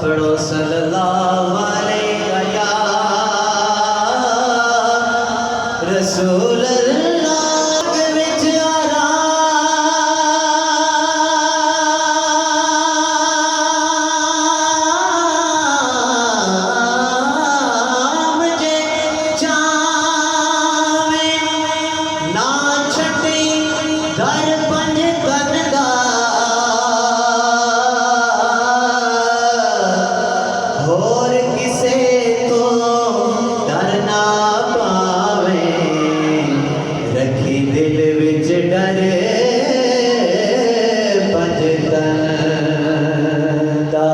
पढ़ो सल्लल्लाहु अलैहि या रसूल अल्लाह विच आराम जे जावे ना छटी दर पंज कनगा होर किसे तो डर ना पावे रखी दिल विच डर पंज तन दा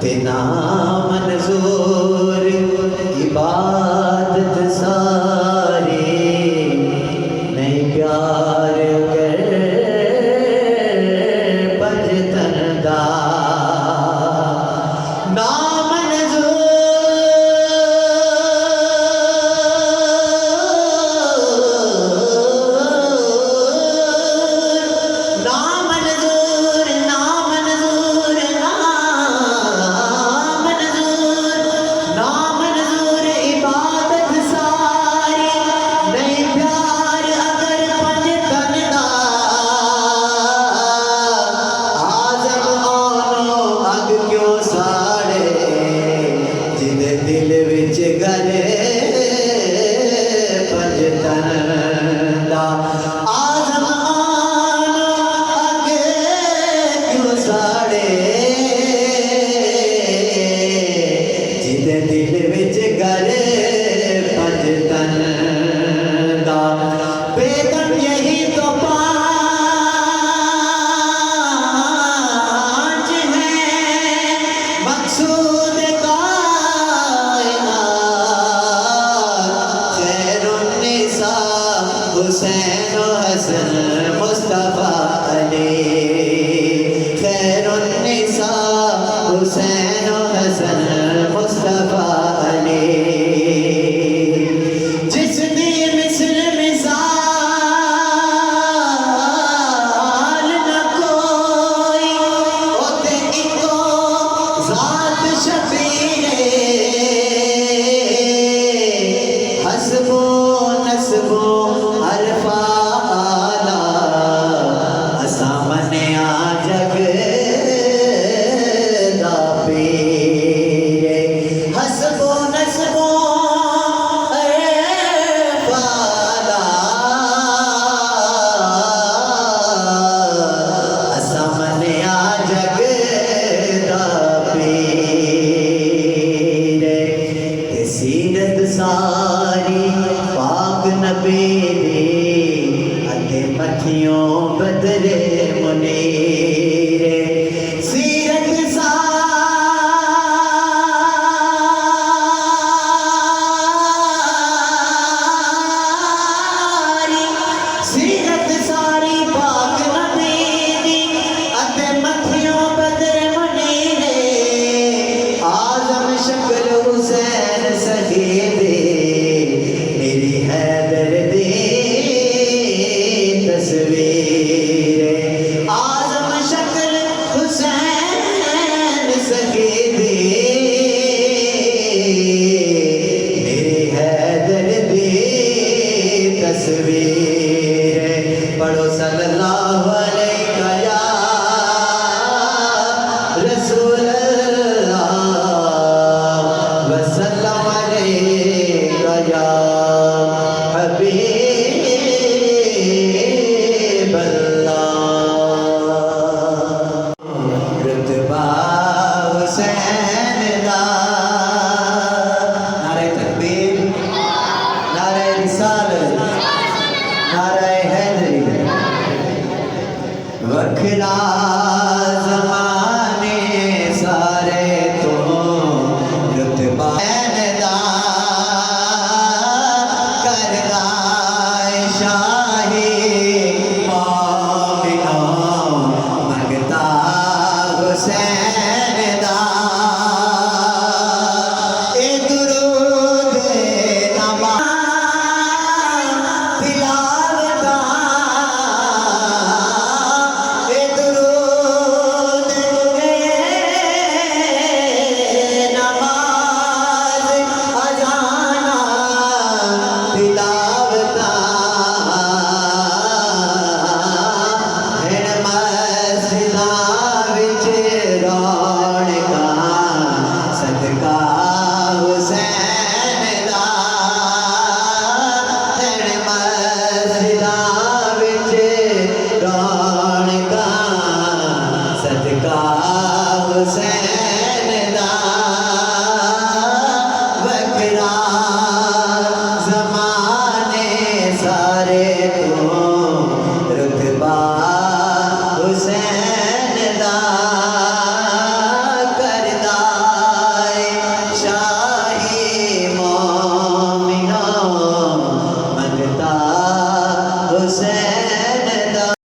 ते ना मंजूर इबादत सारी नहीं प्यार कर पंज तन दा ना दिल विच गले पंज तन दा आज़म आनो अगे क्यों साड़े जिदे दिल विच गले पंज तन दा बेगम यही तो पाँच है मकसूद हुसैन हसन मुस्तफा अली खैरुन्निसा हुसैन हसन मुस्तफा अली जिसदी मिसल मिसाल न कोई ओते इको ज़ात शबीरे हसबो नसबो अल्फा आला असा मनिया जग दा पीरे हसबो नसबो अल्फा आला असा मनिया जग दा पीरे ते सीरत सारी पाक नबी मथियों बदरे मुनीरे सीरत सारी पाक नबी दी अते मथियों बदरे मुनीरे आज़म शक्ल हुसैन सहीदे मेरी हैदर दी तस्वीर आज़म शक्ल हुसैन सहीदे मेरे हैदर दी तस्वीर पढ़ो सल्लल्लाहु अलैहि या रसूल अल्लाह वसल्लम अलैहि या हबीब रुतबा हुसैन दा नारे तकबीर नारे रिसालत नारे हैदरी वखरा ज़माने सारे तो रुतबा दा करदा शाही मामिनो मंगता हुसैन दा रौनकां सदका हुसैन दा हण मस्जिदां विच रौनकां सदका हुसैन